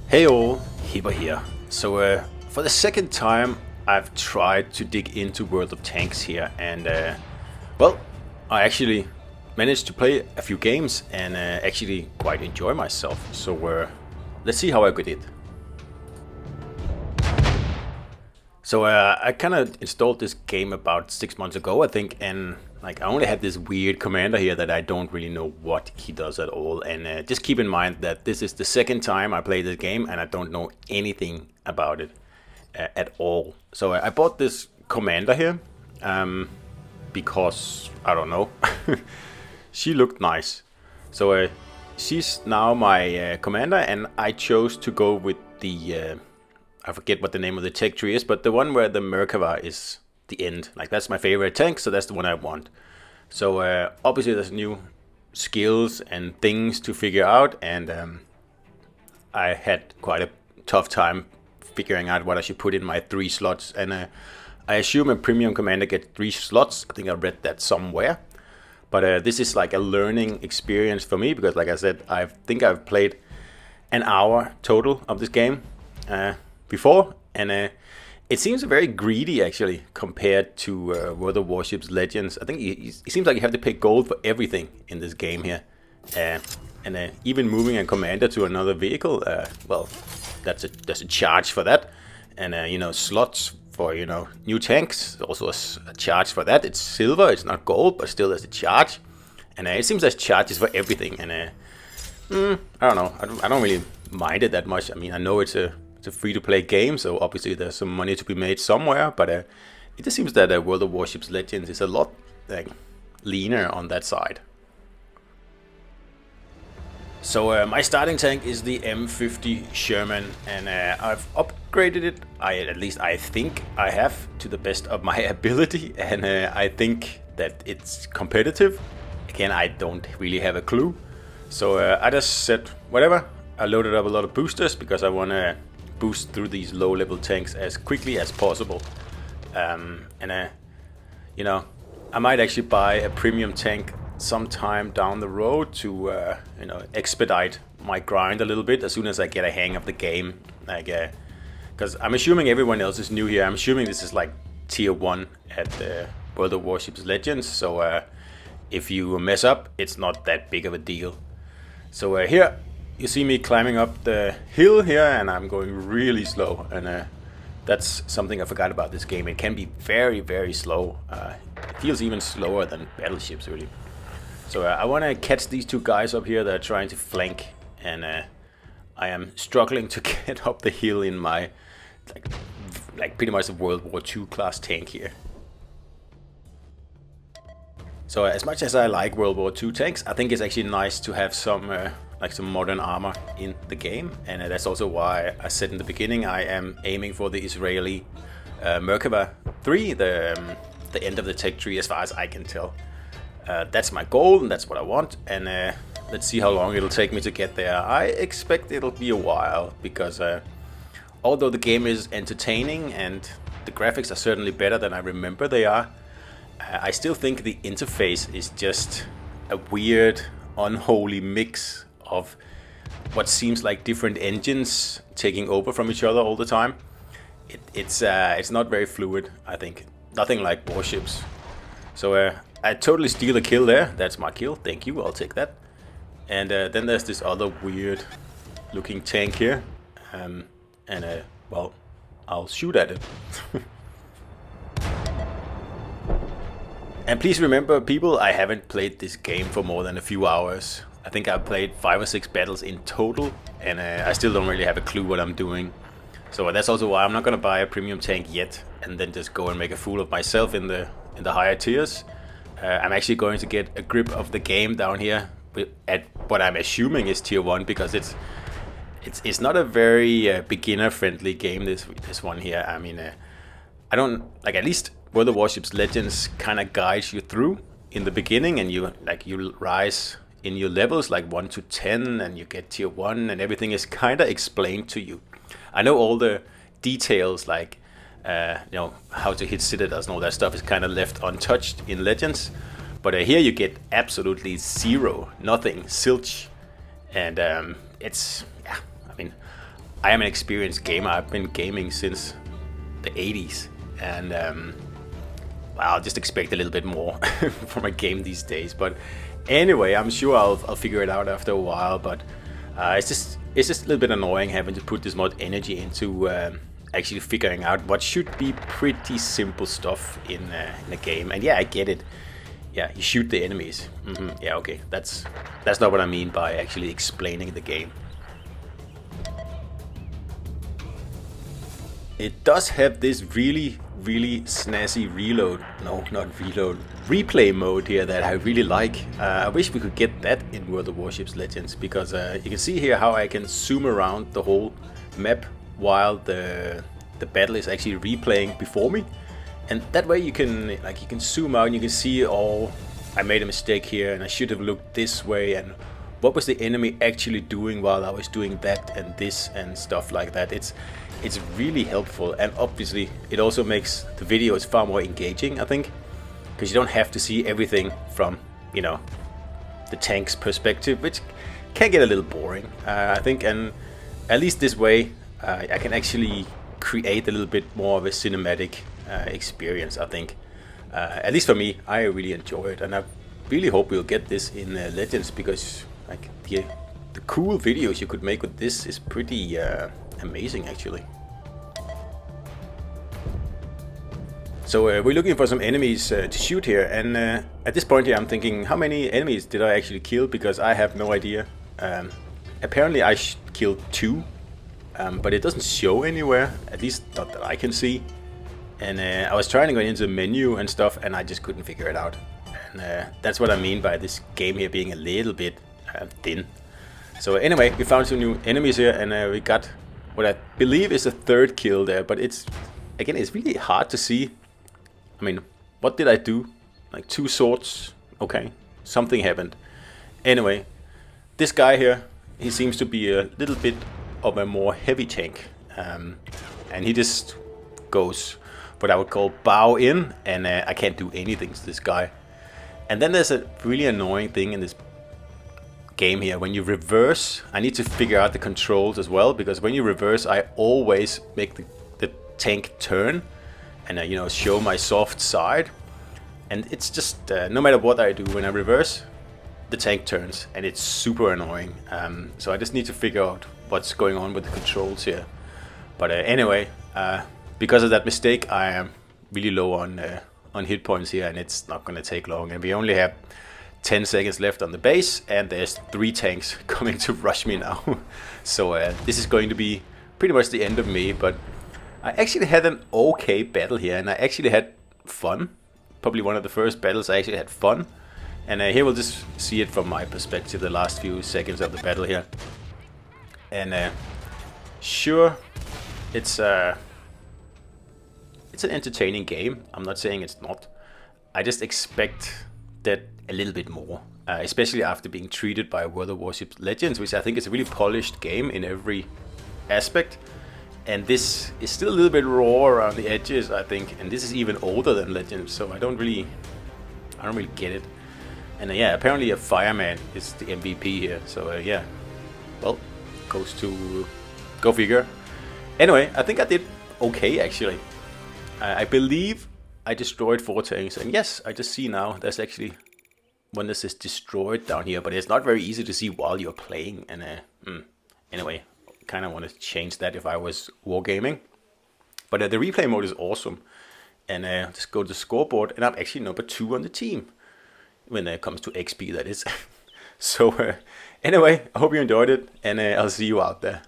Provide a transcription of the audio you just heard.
Hey all, Hipper here. So for the second time I've tried to dig into World of Tanks here and well, I actually managed to play a few games and actually quite enjoy myself. So let's see how I did. So I kind of installed this game about 6 months ago, I think, and like I only had this weird commander here that I don't really know what he does at all. And just keep in mind that this is the second time I play this game, and I don't know anything about it at all. So I bought this commander here because I don't know, she looked nice. So she's now my commander, and I chose to go with the I forget what the name of the tech tree is, but the one where the Merkava is the end. Like, that's my favorite tank, so that's the one I want. So obviously there's new skills and things to figure out, and I had quite a tough time figuring out what I should put in my 3 slots. And I assume a premium commander gets 3 slots. I think I read that somewhere. But this is like a learning experience for me, because like I said, I think I've played an hour total of this game before, and it seems very greedy actually compared to World of Warships Legends. I think it seems like you have to pay gold for everything in this game here, and even moving a commander to another vehicle, well, there's a charge for that, and slots for new tanks, also a charge for that. It's silver, it's not gold, but still there's a charge, and it seems there's charges for everything, and I don't know, I don't really mind it that much. I mean, I know it's a free-to-play game, so obviously there's some money to be made somewhere, but it just seems that World of Warships Legends is a lot leaner on that side. So my starting tank is the M50 Sherman, and I've upgraded it, at least I think I have, to the best of my ability, and I think that it's competitive. Again, I don't really have a clue, so I just said whatever. I loaded up a lot of boosters because I want to boost through these low-level tanks as quickly as possible. I might actually buy a premium tank sometime down the road to expedite my grind a little bit as soon as I get a hang of the game. Because I'm assuming everyone else is new here. I'm assuming this is like tier 1 at World of Warships Legends. So if you mess up, it's not that big of a deal. So here you see me climbing up the hill here, and I'm going really slow, and that's something I forgot about this game. It can be very, very slow. It feels even slower than battleships, really. So I want to catch these 2 guys up here that are trying to flank, and I am struggling to get up the hill in my like pretty much a World War II class tank here. So as much as I like World War II tanks, I think it's actually nice to have some modern armor in the game, and that's also why I said in the beginning I am aiming for the Israeli Merkava 3, the end of the tech tree as far as I can tell. That's my goal, and that's what I want, and let's see how long it'll take me to get there. I expect it'll be a while, because although the game is entertaining and the graphics are certainly better than I remember they are, I still think the interface is just a weird, unholy mix of what seems like different engines taking over from each other all the time. It's not very fluid, I think. Nothing like warships. So I totally steal a kill there. That's my kill. Thank you. I'll take that. And then there's this other weird looking tank here. Well, I'll shoot at it. And please remember, people, I haven't played this game for more than a few hours. I think I've played 5 or 6 battles in total, and I still don't really have a clue what I'm doing. So that's also why I'm not gonna buy a premium tank yet, and then just go and make a fool of myself in the higher tiers. I'm actually going to get a grip of the game down here at what I'm assuming is tier 1, because it's not a very beginner-friendly game. This one here. I mean, I don't like, at least World of Warships Legends kind of guides you through in the beginning, and you rise in your levels like 1 to 10, and you get tier 1, and everything is kind of explained to you. I know all the details, like how to hit citadels and all that stuff is kind of left untouched in Legends, but here you get absolutely zero, nothing, zilch, and it's, yeah, I mean, I am an experienced gamer. I've been gaming since the 80s, and well, I'll just expect a little bit more from a game these days. But anyway, I'm sure I'll figure it out after a while. But it's just a little bit annoying having to put this much energy into actually figuring out what should be pretty simple stuff in a game. And yeah, I get it. Yeah, you shoot the enemies. Yeah, okay, that's not what I mean by actually explaining the game. It does have this really snazzy replay mode here that I really like. I wish we could get that in World of Warships Legends, because you can see here how I can zoom around the whole map while the battle is actually replaying before me, and that way you can zoom out and you can see, oh, I made a mistake here and I should have looked this way, and what was the enemy actually doing while I was doing that and this and stuff like that. It's really helpful, and obviously it also makes the videos far more engaging, I think, because you don't have to see everything from, you know, the tank's perspective, which can get a little boring, I think. And at least this way I can actually create a little bit more of a cinematic experience, I think. At least for me, I really enjoy it, and I really hope we'll get this in Legends, because like the cool videos you could make with this is pretty amazing, actually. So we're looking for some enemies to shoot here, and at this point here I'm thinking, how many enemies did I actually kill, because I have no idea. Apparently I killed 2, but it doesn't show anywhere, at least not that I can see. And I was trying to go into the menu and stuff, and I just couldn't figure it out. And that's what I mean by this game here being a little bit thin. So anyway, we found some new enemies here, and we got what I believe is a 3rd kill there, but it's really hard to see. I mean, what did I do? Like 2 swords? Okay, something happened. Anyway, this guy here, he seems to be a little bit of a more heavy tank, and he just goes what I would call bow in, and I can't do anything to this guy. And then there's a really annoying thing in this game here. When you reverse, I need to figure out the controls as well, because when you reverse, I always make the tank turn and you know, show my soft side. And it's just no matter what I do, when I reverse, the tank turns, and it's super annoying. So I just need to figure out what's going on with the controls here. But anyway, because of that mistake, I am really low on hit points here, and it's not going to take long. And we only have 10 seconds left on the base, and there's 3 tanks coming to rush me now. So this is going to be pretty much the end of me, but I actually had an okay battle here, and I actually had fun. Probably one of the first battles I actually had fun. And here we'll just see it from my perspective, the last few seconds of the battle here. And sure, it's an entertaining game. I'm not saying it's not. I just expect that a little bit more, especially after being treated by World of Warships Legends, which I think is a really polished game in every aspect. And this is still a little bit raw around the edges, I think. And this is even older than Legends, so I don't really get it. And yeah, apparently a fireman is the MVP here. So yeah, well, go figure. Anyway, I think I did okay, actually. I believe I destroyed 4 tanks, and yes, I just see now there's actually one that says destroyed down here, but it's not very easy to see while you're playing. And anyway, kind of want to change that if I was wargaming. But the replay mode is awesome, and just go to the scoreboard, and I'm actually number 2 on the team when it comes to XP, that is. So anyway, I hope you enjoyed it, and I'll see you out there.